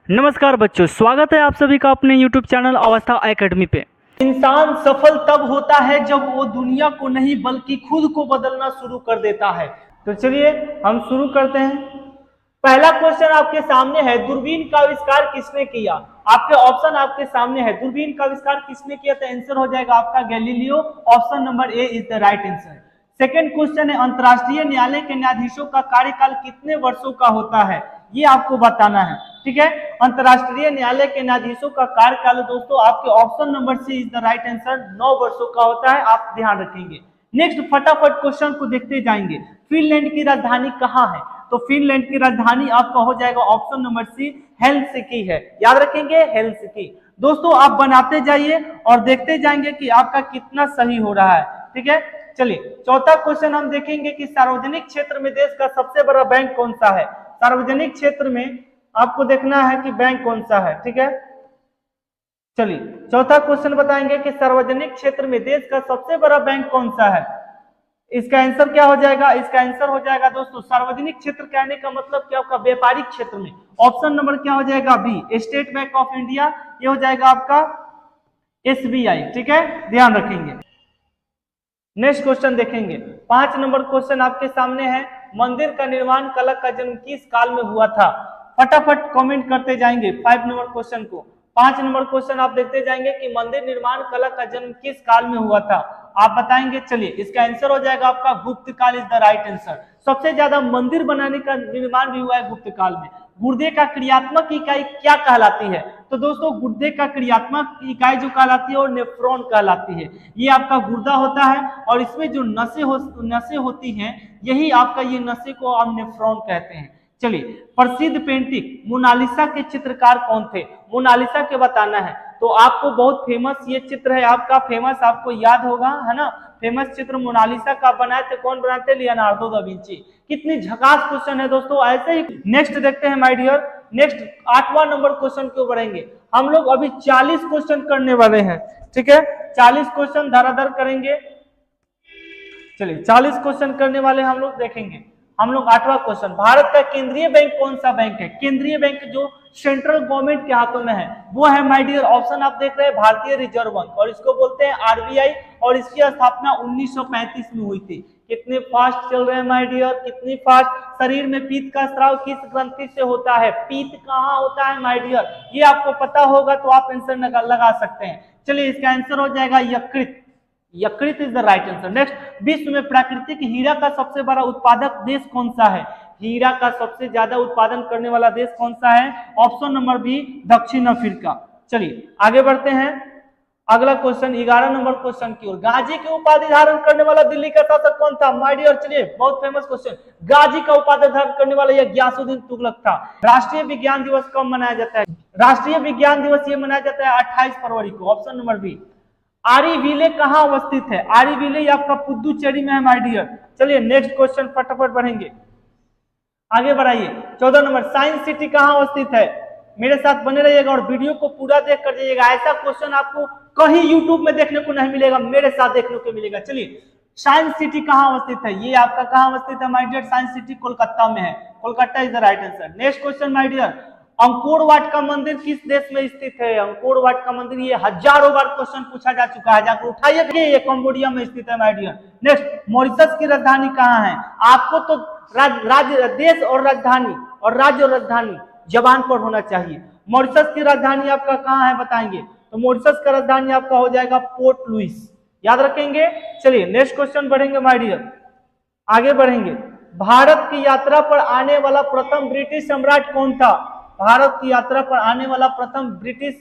नमस्कार बच्चों, स्वागत है आप सभी का अपने YouTube चैनल अवस्था एकेडमी पे। इंसान सफल तब होता है जब वो दुनिया को नहीं बल्कि खुद को बदलना शुरू कर देता है। तो चलिए हम शुरू करते हैं। पहला क्वेश्चन आपके सामने है, दूरबीन का आविष्कार किसने किया? आपके ऑप्शन आपके सामने है, दूरबीन का आविष्कार किसने किया? तो आंसर हो जाएगा आपका Galileo. Option number A is the right answer. Second question है, अंतरराष्ट्रीय न्यायालय के न्यायाधीशों का कार्यकाल कितने वर्षों का होता है? ये आपको बताना है। ठीक है, अंतरराष्ट्रीय न्यायालय के न्यायाधीशों का कार्यकाल दोस्तों आपके option number C is the right answer, 9 वर्षों का होता है। आप ध्यान रखेंगे। नेक्स्ट फटाफट क्वेश्चन को देखते जाएंगे। फिनलैंड की राजधानी कहाँ है? तो फिनलैंड की राजधानी आपका हो जाएगा ऑप्शन नंबर सी, हेलसिंकी है। याद रखेंगे, हेलसिंकी। दोस्तों आप बनाते जाइए और देखते जाएंगे कि आपका कितना सही हो रहा है। ठीक है, चलिए चौथा क्वेश्चन हम देखेंगे कि सार्वजनिक क्षेत्र में देश का सबसे बड़ा बैंक कौन सा है? सार्वजनिक क्षेत्र में आपको देखना है कि बैंक कौन सा है। ठीक है, चलिए चौथा क्वेश्चन बताएंगे कि सार्वजनिक क्षेत्र में देश का सबसे बड़ा बैंक कौन सा है। इसका आंसर क्या हो जाएगा? इसका आंसर हो जाएगा दोस्तों, सार्वजनिक क्षेत्र कहने का मतलब क्या आपका व्यापारिक क्षेत्र में। ऑप्शन नंबर क्या हो जाएगा? B, State Bank of India. ये हो जाएगा आपका SBI। ठीक है, ध्यान रखेंगे। नेक्स्ट क्वेश्चन देखेंगे। 5 नंबर क्वेश्चन आपके सामने है, मंदिर का निर्माण कला का जन्म किस काल में हुआ था? फटाफट कमेंट करते जाएंगे 5 नंबर क्वेश्चन को। 5 नंबर क्वेश्चन आप देखते जाएंगे कि मंदिर निर्माण कला का जन्म किस काल में हुआ था, आप बताएंगे। चलिए इसका आंसर हो जाएगा आपका गुप्त काल इज द राइट आंसर। सबसे ज्यादा मंदिर बनाने का निर्माण भी हुआ है गुप्त काल में। गुर्दे का क्रियात्मक इकाई क्या कहलाती है? तो दोस्तों गुर्दे का क्रियात्मक इकाई जो कहलाती है वो नेफ्रॉन कहलाती है। ये आपका गुर्दा होता है और इसमें जो नसें होती हैं, यही आपका ये नसें को हम नेफ्रॉन कहते हैं। चलिए, प्रसिद्ध पेंटिंग मोनालिसा के चित्रकार कौन थे? मोनालिसा के बताना है। तो आपको बहुत फेमस ये चित्र है आपका, फेमस आपको याद होगा, है ना। फेमस चित्र मोनालिसा का बनाए थे, कौन बनाए थे? Leonardo da Vinci. कितनी झकास क्वेश्चन है दोस्तों। ऐसे ही नेक्स्ट देखते हैं माय डियर। नेक्स्ट 8वां नंबर क्वेश्चन क्यों बढ़ेंगे। हम लोग अभी 40 क्वेश्चन करने वाले हैं। ठीक है, 40 क्वेश्चन धराधर करेंगे। चलिए 40 क्वेश्चन करने वाले हम लोग देखेंगे। हम लोग 8वां क्वेश्चन, भारत का केंद्रीय बैंक कौन सा बैंक है? केंद्रीय बैंक जो सेंट्रल गवर्नमेंट के हाथों में है वो है माय डियर, ऑप्शन आप देख रहे हैं, भारतीय रिजर्व बैंक, और इसको बोलते हैं RBI। और इसकी स्थापना 1935 में हुई थी। कितने फास्ट चल रहे हैं माय डियर, कितनी फास्ट। शरीर में पीत का स्राव किस ग्रंथि से होता है? पीत कहाँ होता है माय डियर, ये आपको पता होगा तो आप आंसर लगा सकते हैं। चलिए इसका आंसर हो जाएगा यकृत। यकृत is the right answer. Next, विश्व में प्राकृतिक हीरा का सबसे बड़ा उत्पादक देश कौन सा है? हीरा का सबसे ज्यादा उत्पादन करने वाला देश कौन सा है? ऑप्शन नंबर बी, दक्षिण अफ्रीका। चलिए आगे बढ़ते हैं। अगला क्वेश्चन 11 नंबर क्वेश्चन की ओर। गाजी की उपाधि धारण करने वाला दिल्ली का शासक कौन था माय डियर? चलिए बहुत फेमस क्वेश्चन, गाजी का उपाधि धारण करने वाला यह गियासुद्दीन तुगलक था। राष्ट्रीय विज्ञान दिवस कब मनाया जाता है? राष्ट्रीय विज्ञान दिवस ये मनाया जाता है 28 फरवरी को। Option number B. आरीविले कहाँ अवस्थित है? आरीविले आपका पुदुचेरी में है माय डियर। चलिए नेक्स्ट क्वेश्चन फटाफट बढ़ेंगे, आगे बढ़ाइए। 14 नंबर, साइंस सिटी कहाँ अवस्थित है? मेरे साथ बने रहिएगा और वीडियो को पूरा देख कर जाइएगा। ऐसा क्वेश्चन आपको कहीं यूट्यूब में देखने को नहीं मिलेगा, मेरे साथ देखने को मिलेगा। चलिए, साइंस सिटी कहाँ अवस्थित है? ये आपका कहाँ अवस्थित है my dear? Science City Kolkata में है। Kolkata is the right answer. Next question my dear, Angkor Wat का मंदिर किस देश में स्थित है? अंकोर वाट का मंदिर, ये हजारों बार क्वेश्चन पूछा जा चुका है, जाकर उठाइए। ये कंबोडिया में स्थित है माय डियर। नेक्स्ट, मॉरिशस की राजधानी कहाँ है? आपको तो देश और राजधानी और राज्य और राजधानी जबान पर होना चाहिए। मॉरिशस की राजधानी आपका कहाँ है बताएंगे? तो मॉरिशस का राजधानी आपका हो जाएगा पोर्ट लुइस। याद रखेंगे। चलिए नेक्स्ट क्वेश्चन बढ़ेंगे माय डियर, आगे बढ़ेंगे। भारत की यात्रा पर आने वाला प्रथम ब्रिटिश सम्राट कौन था? भारत की यात्रा पर आने वाला प्रथम ब्रिटिश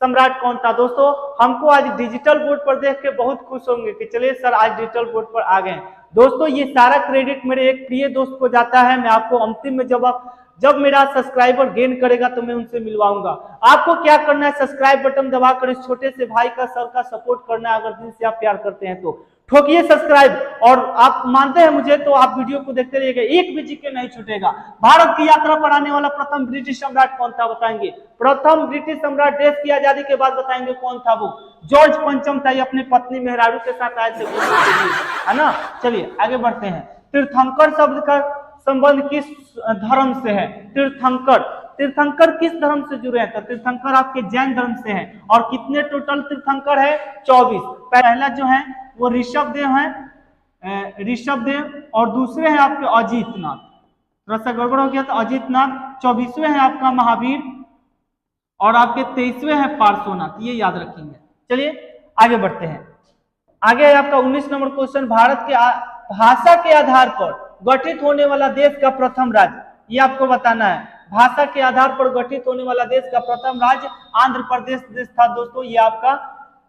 सम्राट कौन था? दोस्तों हमको आज डिजिटल बोर्ड पर देख के बहुत खुश होंगे कि चलिए सर आज डिजिटल बोर्ड पर आ गए। दोस्तों ये सारा क्रेडिट मेरे एक प्रिय दोस्त को जाता है। मैं आपको अंतिम में जब मेरा सब्सक्राइबर गेन करेगा तो मैं उनसे मिलवाऊंगा। आपको क्या करना है, सब्सक्राइब बटन दबाकर इस छोटे से भाई का सर का सपोर्ट करना है। अगर दिल से आप प्यार करते हैं तो ठोकिए सब्सक्राइब, और आप मानते हैं मुझे तो आप वीडियो को देखते रहिएगा, एक भी जीके नहीं छूटेगा। भारत की यात्रा पर आने वाला प्रथम ब्रिटिश सम्राट कौन था बताएंगे? प्रथम ब्रिटिश सम्राट देश की आजादी के बाद बताएंगे कौन था वो? जॉर्ज पंचम था। ये अपनी पत्नी मेहरारू के साथ आए थे, है ना। चलिए आगे बढ़ते हैं। तीर्थंकर शब्द का संबंध किस धर्म से है? तीर्थंकर, तीर्थंकर किस धर्म से जुड़े हैं? तो तीर्थंकर आपके जैन धर्म से हैं। और कितने टोटल तीर्थंकर है? 24। पहला जो है वो ऋषभदेव है, ऋषभदेव, और दूसरे हैं आपके अजितनाथ, थोड़ा सा गड़बड़ हो गया था, अजितनाथ। 24वें हैं आपका महावीर, और आपके 23वें हैं पार्श्वनाथ, ये याद रखेंगे। चलिए आगे बढ़ते हैं। आगे है आपका 19 नंबर क्वेश्चन, भारत के भाषा के आधार पर गठित होने वाला देश का प्रथम राज्य, ये आपको बताना है। भाषा के आधार पर गठित होने वाला देश का प्रथम राज्य आंध्र प्रदेश देश था दोस्तों, ये आपका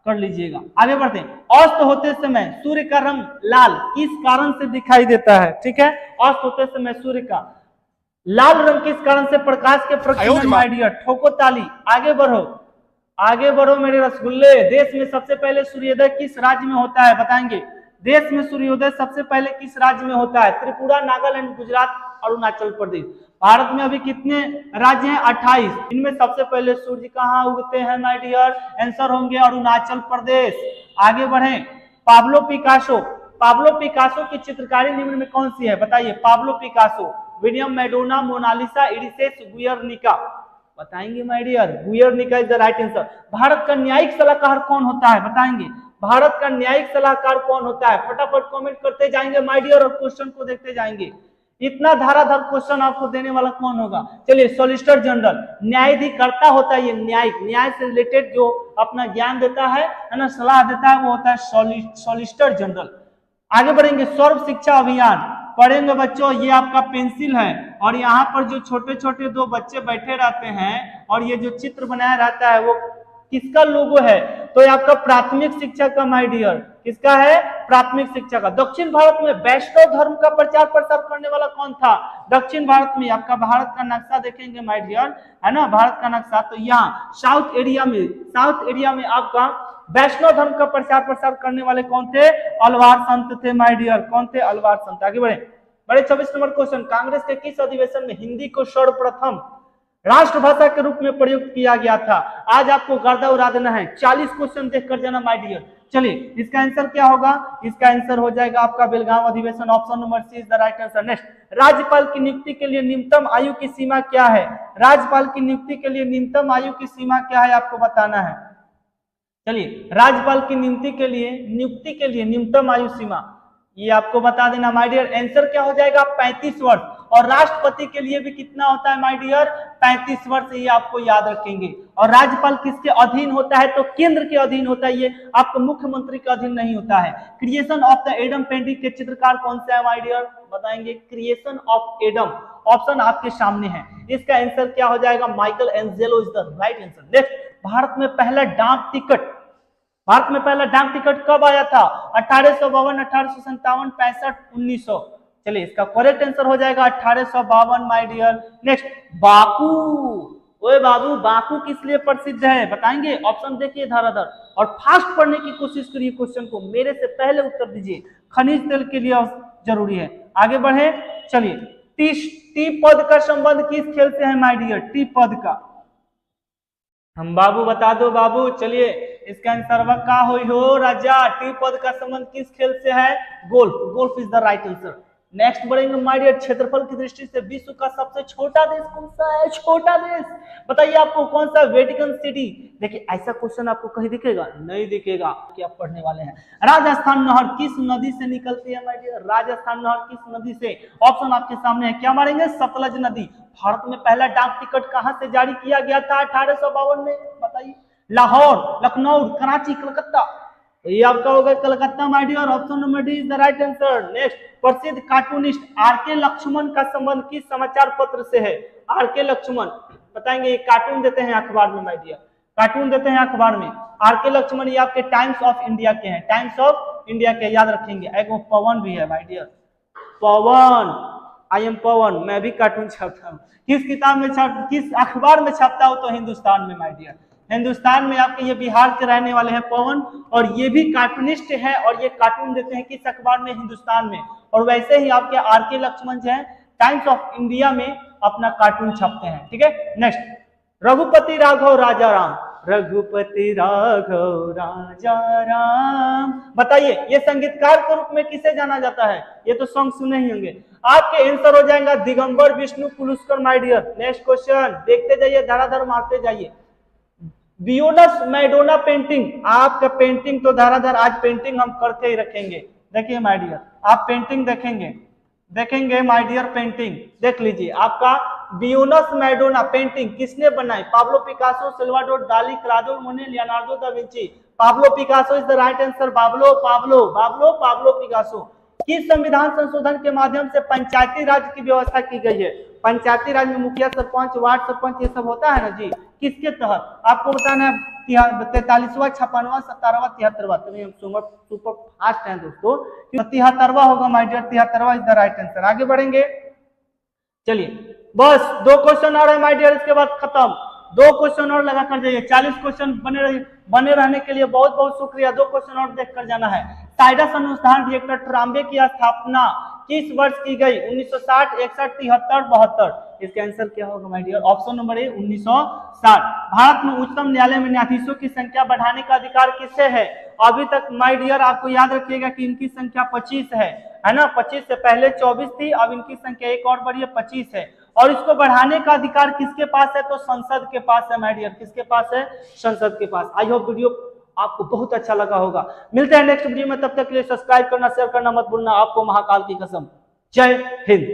कर लीजिएगा। आगे बढ़ते हैं। अस्त होते समय सूर्य का रंग लाल किस कारण से दिखाई देता है? ठीक है, अस्त होते समय सूर्य का लाल रंग किस कारण से? प्रकाश के प्रकीर्णन। माय डियर, ठोको ताली, आगे बढ़ो, आगे बढ़ो मेरे रसगुल्ले। देश में सबसे पहले सूर्योदय किस राज्य में होता है? बताएंगे। देश में सूर्योदय सबसे पहले किस राज्य में होता है? त्रिपुरा, नागालैंड, गुजरात, अरुणाचल प्रदेश। भारत में अभी कितने राज्य हैं? 28। इनमें सबसे पहले सूर्य कहाँ उगते हैं माय डियर? आंसर होंगे अरुणाचल प्रदेश। आगे बढ़े। पाब्लो पिकासो, पाब्लो पिकासो की चित्रकारी निम्न में कौन सी है? बताइए। Pablo Picasso, William Madonna, Mona Lisa, Irises, Guernica. बताएंगे my dear, Guernica is the right answer. Bharat का न्यायिक सलाहकार कौन होता है? बताएंगे। भारत का न्यायिक सलाहकार कौन होता है? फटाफट कमेंट करते जाएंगे माय डियर और क्वेश्चन को देखते जाएंगे। इतना धाराधर क्वेश्चन आपको देने वाला कौन होगा? चलिए, सॉलिसिटर जनरल, न्यायाधिकर्ता होता है ये, न्यायिक, न्याय से रिलेटेड जो अपना ज्ञान देता है ना, सलाह देता है, वो होता है सॉलिसिटर जनरल। आगे बढ़ेंगे। सर्व शिक्षा अभियान पढ़ेंगे बच्चों, ये आपका पेंसिल है, और यहाँ पर जो छोटे छोटे दो बच्चे बैठे रहते हैं और ये जो चित्र बनाया रहता है वो किसका लोगो है? तो ये आपका प्राथमिक शिक्षा का माय डियर, किसका है? प्राथमिक शिक्षा का। दक्षिण भारत में वैष्णव धर्म का प्रचार प्रसार करने वाला कौन था? दक्षिण भारत में आपका भारत का नक्शा देखेंगे माय डियर, है ना, भारत का नक्शा, तो यहाँ साउथ एरिया में आपका वैष्णव धर्म का प्रचार प्रसार करने वाले कौन थे? अलवार संत थे माय डियर। कौन थे? अलवार संत। आगे बढ़े। बड़े 26 नंबर क्वेश्चन, कांग्रेस के किस अधिवेशन में हिंदी को सर्वप्रथम राष्ट्रभाषा के रूप में प्रयुक्त किया गया था? आज आपको गर्दा उड़ा देना है, 40 क्वेश्चन देख कर जाना माय डियर। चलिए, इसका आंसर क्या होगा? इसका आंसर हो जाएगा आपका बेलगांव अधिवेशन, option number C is the right answer. Next, राज्यपाल की नियुक्ति के लिए न्यूनतम आयु की सीमा क्या है? राज्यपाल की नियुक्ति के लिए न्यूनतम आयु की सीमा क्या है, आपको बताना है। चलिए, राज्यपाल की नियुक्ति के लिए न्यूनतम आयु सीमा ये आपको बता देना माय डियर। आंसर क्या हो जाएगा? 35 वर्ष। और राष्ट्रपति के लिए भी कितना होता है माय डियर? 35 वर्ष। ये आपको याद रखेंगे। और राज्यपाल किसके अधीन होता है? तो केंद्र के अधीन होता है, ये आपको मुख्यमंत्री के अधीन नहीं होता है। Creation of the Adam painting के चित्रकार कौन से है माय डियर? बताएंगे। क्रिएशन ऑफ एडम, ऑप्शन आपके सामने है। इसका आंसर क्या हो जाएगा? Michael Angelo is the right answer. Next, Bharat में पहला डाक टिकट कब आया था? 1852, 1857, 65, 1900। चलिए, इसका करेक्ट आंसर हो जाएगा 1852 माय डियर। नेक्स्ट, बाकू, ओए बाबू, बाकू किस लिए प्रसिद्ध है? बताएंगे। ऑप्शन देखिए धाराधर, और फास्ट पढ़ने की कोशिश करिए क्वेश्चन को, मेरे से पहले उत्तर दीजिए। खनिज तेल के लिए जरूरी है। आगे बढ़े। चलिए, टी पद का संबंध किस खेल से है माय डियर? टी पद का हम बाबू बता दो बाबू। चलिए, इसका आंसर का हो राजा। टी पद का संबंध किस खेल से है? Golf. Golf is the right answer. Next बढ़ेंगे माय डियर। क्षेत्रफल की दृष्टि से विश्व का सबसे छोटा देश कौन सा है? छोटा देश बताइए आपको कौन सा? Vatican city. देखिए, ऐसा क्वेश्चन आपको कहीं दिखेगा? नहीं दिखेगा। क्या पढ़ने वाले हैं? राजस्थान नहर किस नदी से निकलती है माय डियर? राजस्थान नहर किस नदी से? ऑप्शन आपके सामने है। क्या मारेंगे? सतलज नदी। भारत में पहला डाक टिकट कहां से जारी किया गया था 1852 में? बताइए। लाहौर, लखनऊ, कराची, कलकत्ता। तो ये आपका होगा Calcutta my dear. Option number D is the right answer. Next, प्रसिद्ध कार्टूनिस्ट आर.के. लक्ष्मण का संबंध किस समाचार पत्र से है? आर.के. लक्ष्मण, बताएंगे। ये कार्टून देते हैं अखबार में माय डियर, कार्टून देते हैं अखबार में। आर.के. लक्ष्मण ये आपके टाइम्स ऑफ इंडिया के हैं, टाइम्स ऑफ इंडिया के, याद रखेंगे। एक पवन भी है my dear, Pavan, I am Pavan, मैं भी कार्टून छापता हूँ। किस किताब में किस अखबार में छापता हूँ? तो हिंदुस्तान में माय डियर। हिंदुस्तान में आपके ये बिहार के रहने वाले हैं पवन, और ये भी कार्टूनिस्ट है, और ये कार्टून देते हैं किस अखबार में? हिंदुस्तान में। और वैसे ही आपके आर.के. लक्ष्मण जो है टाइम्स ऑफ इंडिया में अपना कार्टून छापते हैं। ठीक है। नेक्स्ट, रघुपति राघव राजाराम, रघुपति राघव राजा राम। बताइए ये संगीतकार के रूप में किसे जाना जाता है? ये तो सॉन्ग सुने ही होंगे। आपके आंसर हो जाएगा Digambar Vishnu Paluskar my dear. Next question देखते जाइए, धड़ाधड़ मारते जाइए। वियोनस मैडोना पेंटिंग, आपका पेंटिंग तो धड़ाधड़ आज पेंटिंग हम करते ही रखेंगे। देखिए माय डियर, आप पेंटिंग देखेंगे माय डियर, पेंटिंग देख लीजिए। आपका वियोनस मैडोना पेंटिंग किसने बनाई? Pablo Picasso, Salvador Dali, Claude Monet, Leonardo da Vinci. Pablo Picasso is the right answer. Pablo Picasso. किस संविधान संशोधन के माध्यम से पंचायती राज की व्यवस्था की गई है? पंचायती राज में मुखिया, सरपंच, वार्ड सरपंच ये सब होता है ना जी, किसके तहत? आपको बताना है 43वां, 56वां, 17वां, 73वां। तो हम सुपर फास्ट हैं दोस्तों, 73वां होगा माय डियर, 73वां इज द राइट आंसर। आगे बढ़ेंगे, चलिए बस 2 क्वेश्चन और है माय डियर, इसके बाद खत्म। 2 क्वेश्चन और लगा कर जाइए। 40 क्वेश्चन बने रहने के लिए बहुत बहुत शुक्रिया। 2 क्वेश्चन और देख कर जाना है। साइडस अनुसंधान रिएक्टर ट्राम्बे की स्थापना किस वर्ष की गई? 1960, 61, 73, 72। इसका आंसर क्या होगा my dear? Option number A 1960। भारत में उच्चतम न्यायालय में न्यायाधीशों की संख्या बढ़ाने का अधिकार किसे है? अभी तक माय डियर आपको याद रखिएगा कि इनकी संख्या 25 है ना। 25 से पहले 24 थी, अब इनकी संख्या एक और बढ़ी है, 25 है। और इसको बढ़ाने का अधिकार किसके पास है? तो संसद के पास है माय डियर। किसके पास है? संसद के पास। आई होप वीडियो आपको बहुत अच्छा लगा होगा। मिलते हैं नेक्स्ट वीडियो में, तब तक के लिए सब्सक्राइब करना, शेयर करना मत भूलना। आपको महाकाल की कसम। जय हिंद।